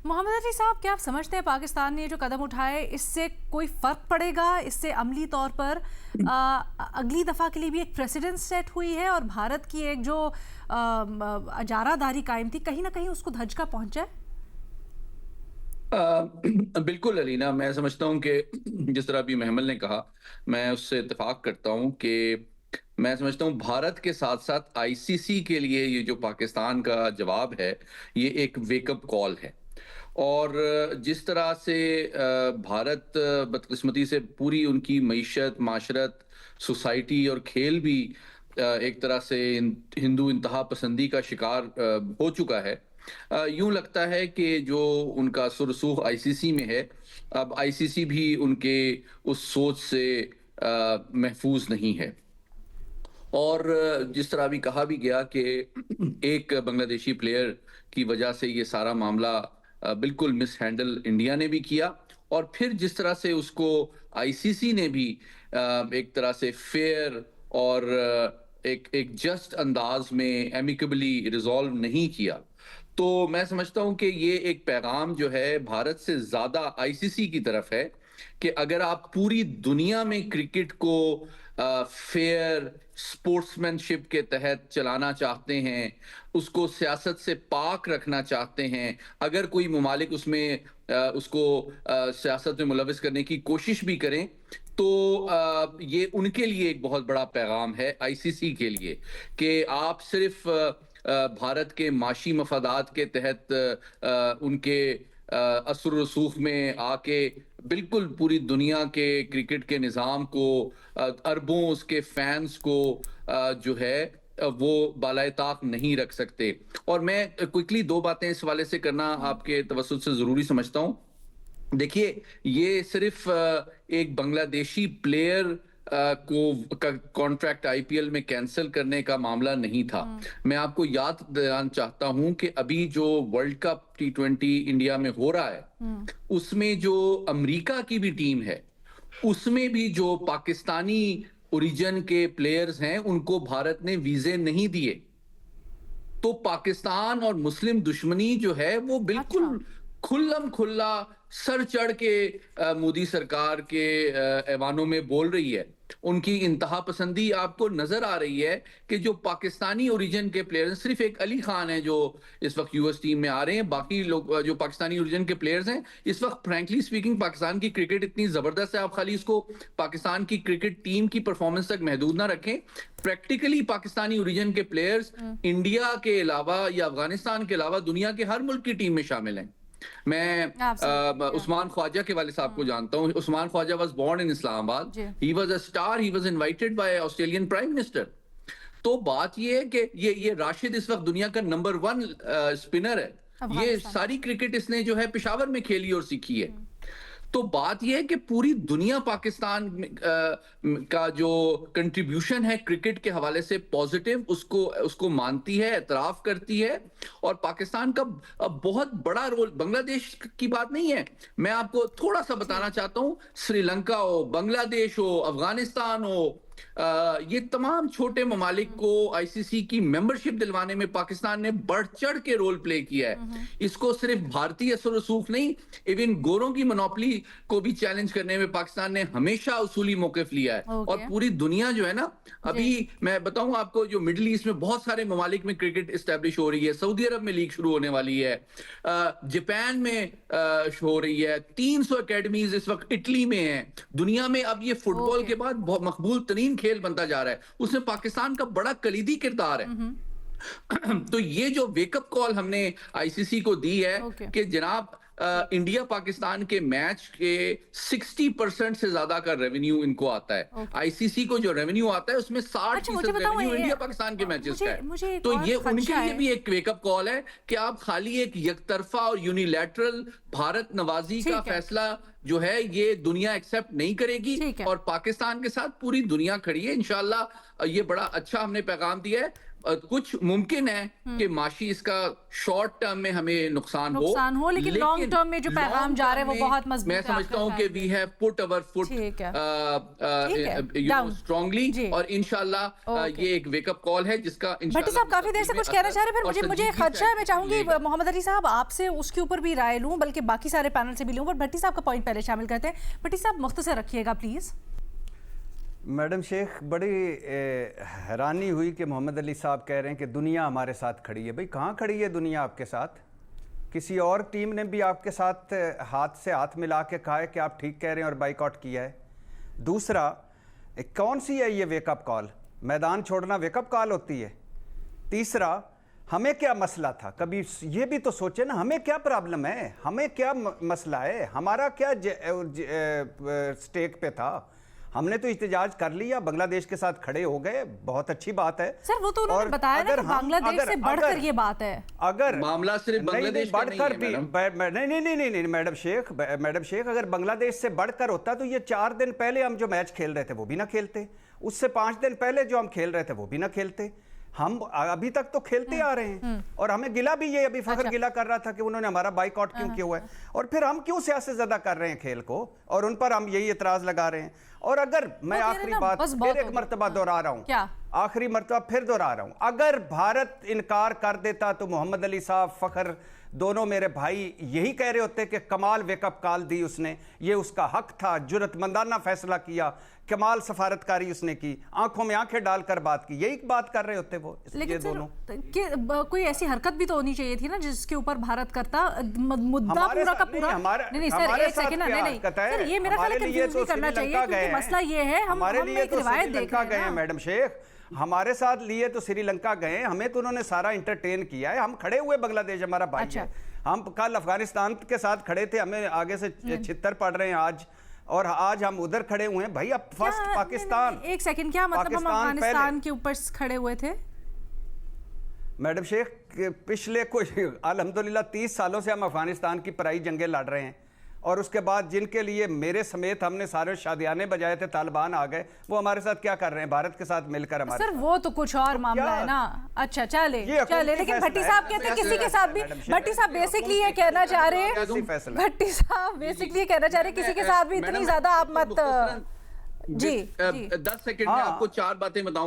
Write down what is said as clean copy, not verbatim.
मोहम्मद अली साहब, क्या आप समझते हैं पाकिस्तान ने जो कदम उठाए इससे कोई फर्क पड़ेगा? इससे अमली तौर पर अगली दफा के लिए भी एक प्रेसिडेंट सेट हुई है और भारत की एक जो अजारादारी कायम थी कहीं ना कहीं उसको धक्का पहुंचा है? बिल्कुल अलीना, मैं समझता हूँ कि जिस तरह अभी महमल ने कहा, मैं उससे इत्तेफाक करता हूँ कि मैं समझता हूँ भारत के साथ साथ आईसीसी के लिए ये जो पाकिस्तान का जवाब है, ये एक वेकअप कॉल है। और जिस तरह से भारत बदकिस्मती से पूरी उनकी मईशत, माशरत, सोसाइटी और खेल भी एक तरह से हिंदू इंतहा पसंदी का शिकार हो चुका है। यूं लगता है कि जो उनका सुरसूख आईसीसी में है, अब आईसीसी भी उनके उस सोच से महफूज नहीं है। और जिस तरह अभी कहा भी गया कि एक बांग्लादेशी प्लेयर की वजह से ये सारा मामला बिल्कुल मिस हैंडल इंडिया ने भी किया, और फिर जिस तरह से उसको आईसीसी ने भी एक तरह से फेयर और एक एक जस्ट अंदाज में एमिकेबली रिजॉल्व नहीं किया। तो मैं समझता हूं कि ये एक पैगाम जो है भारत से ज्यादा आईसीसी की तरफ है कि अगर आप पूरी दुनिया में क्रिकेट को फेयर स्पोर्ट्समैनशिप के तहत चलाना चाहते हैं, उसको सियासत से पाक रखना चाहते हैं, अगर कोई ममालिक उसमें उसको सियासत में मुलविस करने की कोशिश भी करें, तो ये उनके लिए एक बहुत बड़ा पैगाम है आईसीसी के लिए कि आप सिर्फ भारत के माशी मफादात के तहत उनके असर रसूख में आके बिल्कुल पूरी दुनिया के क्रिकेट के निज़ाम को, अरबों उसके फैंस को जो है वो बालाए ताक नहीं रख सकते। और मैं क्विकली दो बातें इस हवाले से करना आपके तवज्जुह से ज़रूरी समझता हूँ। देखिए, ये सिर्फ एक बांग्लादेशी प्लेयर को का कॉन्ट्रैक्ट आईपीएल में कैंसिल करने का मामला नहीं था। मैं आपको याद दिलाना चाहता हूं कि अभी जो वर्ल्ड कप टी20 इंडिया में हो रहा है, उसमें जो अमेरिका की भी टीम है, उसमें भी जो पाकिस्तानी ओरिजिन के प्लेयर्स हैं, उनको भारत ने वीजे नहीं दिए। तो पाकिस्तान और मुस्लिम दुश्मनी जो है वो अच्छा। बिल्कुल खुल्लम खुल्ला सर चढ़ के मोदी सरकार के ऐवानों में बोल रही है। उनकी इंतहा पसंदी आपको नजर आ रही है कि जो पाकिस्तानी ओरिजिन के प्लेयर्स, सिर्फ एक अली खान है जो इस वक्त यूएस टीम में आ रहे हैं, बाकी लोग जो पाकिस्तानी ओरिजिन के प्लेयर्स हैं इस वक्त, फ्रैंकली स्पीकिंग, पाकिस्तान की क्रिकेट इतनी जबरदस्त है, आप खाली इसको पाकिस्तान की क्रिकेट टीम की परफॉर्मेंस तक महदूद ना रखें। प्रैक्टिकली पाकिस्तानी ओरिजिन के प्लेयर्स इंडिया के अलावा या अफगानिस्तान के अलावा दुनिया के हर मुल्क की टीम में शामिल हैं। मैं उस्मान ख्वाजा के वाले साहब को जानता हूँ। Usman Khawaja was born in Islamabad, he was a star, he was invited by Australian prime minister. तो बात ये है कि ये राशिद इस वक्त दुनिया का नंबर 1 स्पिनर है। ये सारी क्रिकेट इसने जो है पेशावर में खेली और सीखी है। तो बात यह है कि पूरी दुनिया पाकिस्तान का जो कंट्रीब्यूशन है क्रिकेट के हवाले से पॉजिटिव, उसको मानती है, एतराफ करती है। और पाकिस्तान का बहुत बड़ा रोल, बांग्लादेश की बात नहीं है, मैं आपको थोड़ा सा बताना चाहता हूं, श्रीलंका हो, बांग्लादेश हो, अफगानिस्तान हो, ये तमाम छोटे ममालिक को आईसीसी की मेंबरशिप दिलवाने में पाकिस्तान ने बढ़ चढ़ के रोल प्ले किया है। इसको सिर्फ भारतीय असर रसूख नहीं, इवन गोरों की मोनोपोली को भी चैलेंज करने में पाकिस्तान ने हमेशा उसूली मौकिफ लिया है। और पूरी दुनिया जो है ना, अभी मैं बताऊं आपको, जो मिडिल ईस्ट में बहुत सारे ममालिक में क्रिकेट एस्टेब्लिश हो रही है, सऊदी अरब में लीग शुरू होने वाली है, जापान में हो रही है, 300 एकेडमीज इस वक्त इटली में है। दुनिया में अब ये फुटबॉल के बाद बहुत मकबूल तरीन खेल बनता जा रहा है, उसमें पाकिस्तान का बड़ा कलीदी किरदार है। तो ये जो वेकअप कॉल हमने आईसीसी को दी है कि जनाब, इंडिया पाकिस्तान के मैच के 60% से ज्यादा का रेवेन्यू इनको आता है। आईसीसी को जो रेवेन्यू आता है उसमें 60% रेवेन्यू इंडिया पाकिस्तान के मैचेस का है। तो ये उनके लिए भी एक वेकअप कॉल है कि आप खाली एक यकतरफा और यूनिलैटरल भारत नवाजी का फैसला जो है ये दुनिया एक्सेप्ट नहीं करेगी, और पाकिस्तान के साथ पूरी दुनिया खड़ी है। इंशाल्लाह ये बड़ा अच्छा हमने पैगाम दिया है। कुछ मुमकिन है कि माशी इसका शॉर्ट टर्म में हमें नुकसान हो, लेकिन लॉन्ग टर्म में जो पैगाम जा रहे हैं वो बहुत मजबूत मैं समझता हूं कि we have put our foot strongly, और इंशाल्लाह ये एक वेकअप कॉल है जिसका भट्टी साहब काफी देर से कुछ कहना चाह रहे हैं, फिर मुझे खदशा है, मैं चाहूंगी मोहम्मद अली साहब आपसे उसके ऊपर भी राय लूं, बल्कि बाकी सारे पैनल से भी लूं, पर भट्टी साहब का पॉइंट पहले शामिल करते हैं। भट्टी साहब मुख्तसर रखिएगा प्लीज। मैडम शेख, बड़ी हैरानी हुई कि मोहम्मद अली साहब कह रहे हैं कि दुनिया हमारे साथ खड़ी है। भाई कहाँ खड़ी है दुनिया आपके साथ? किसी और टीम ने भी आपके साथ हाथ से हाथ मिला के कहा है कि आप ठीक कह रहे हैं और बाइकआउट किया है। दूसरा, कौन सी है ये वेकअप कॉल? मैदान छोड़ना वेकअप कॉल होती है? तीसरा, हमें क्या मसला था? कभी ये भी तो सोचे ना, हमें क्या प्रॉब्लम है, हमें क्या मसला है, हमारा क्या स्टेक पे था? हमने तो इhtजाज कर लिया, बांग्लादेश के साथ खड़े हो गए, बहुत अच्छी बात है सर। वो तो उन्होंने बताया ना कि बांग्लादेश से बढ़कर ये बात है। अगर मामला सिर्फ बांग्लादेश बढ़कर भी नहीं मैडम शेख, अगर बांग्लादेश से बढ़कर होता तो ये 4 दिन पहले हम जो मैच खेल रहे थे वो भी ना खेलते, उससे 5 दिन पहले जो हम खेल रहे थे वो भी ना खेलते। हम अभी तक तो खेलते आ रहे हैं, और हमें गिला भी ये अभी फखर गिला कर रहा था कि उन्होंने हमारा बाइकआउट क्यों किया हुआ है, और फिर हम क्यों सियासत ज़्यादा कर रहे हैं खेल को, और उन पर हम यही एतराज लगा रहे हैं। और अगर मैं आखिरी बात फिर एक मर्तबा दोहरा रहा हूं, आखिरी मर्तबा फिर दोहरा रहा हूं, अगर भारत इनकार कर देता तो मोहम्मद अली साहब, फखर, दोनों मेरे भाई यही कह रहे होते कि कमाल वेकअप कॉल दी उसने, ये उसका हक था, जुर्रतमंदाना फैसला किया, कमाल सफारतकारी उसने की, आंखों में आंखें डालकर बात की, यही बात कर रहे होते वो। लेकिन दोनों कोई ऐसी हरकत भी तो होनी चाहिए थी ना जिसके ऊपर भारत करता मुद्दा पूरा का पूरा। नहीं सर, एक सेकंड ना, नहीं सर, ये मेरा ख्याल है कंफ्यूज नहीं करना चाहिए, क्योंकि मसला ये है हम एक रिवायत देख रहे हैं। मैडम शेख, हमारे साथ लिए तो श्रीलंका गए, हमें तो उन्होंने सारा इंटरटेन किया है, हम खड़े हुए, बांग्लादेश हमारा भाई है। हम कल अफगानिस्तान के साथ खड़े थे, हमें आगे से छितर पड़ रहे हैं आज, और आज हम उधर खड़े हुए हैं। भाई अब फर्स्ट पाकिस्तान। एक सेकंड, क्या मतलब हम अफगानिस्तान के ऊपर खड़े हुए थे? मैडम शेख, पिछले कोई अल्हम्दुलिल्लाह 30 सालों से हम अफगानिस्तान की पराई जंगें लड़ रहे हैं, और उसके बाद जिनके लिए मेरे समेत हमने सारे शादियाने बजाए थे, तालिबान आ गए, वो हमारे साथ क्या कर रहे हैं? भारत के साथ मिलकर हमारे सर वो तो कुछ और मामला है ना। अच्छा चले, लेकिन भट्टी साहब कहते हैं किसी के साथ भी, भट्टी साहब बेसिकली ये कहना चाह रहे हैं, भट्टी साहब बेसिकली ये कहना चाह रहे हैं किसी के साथ भी इतनी ज्यादा आप मत। जी 10 सेकंड में आपको 4 बातें बताऊं।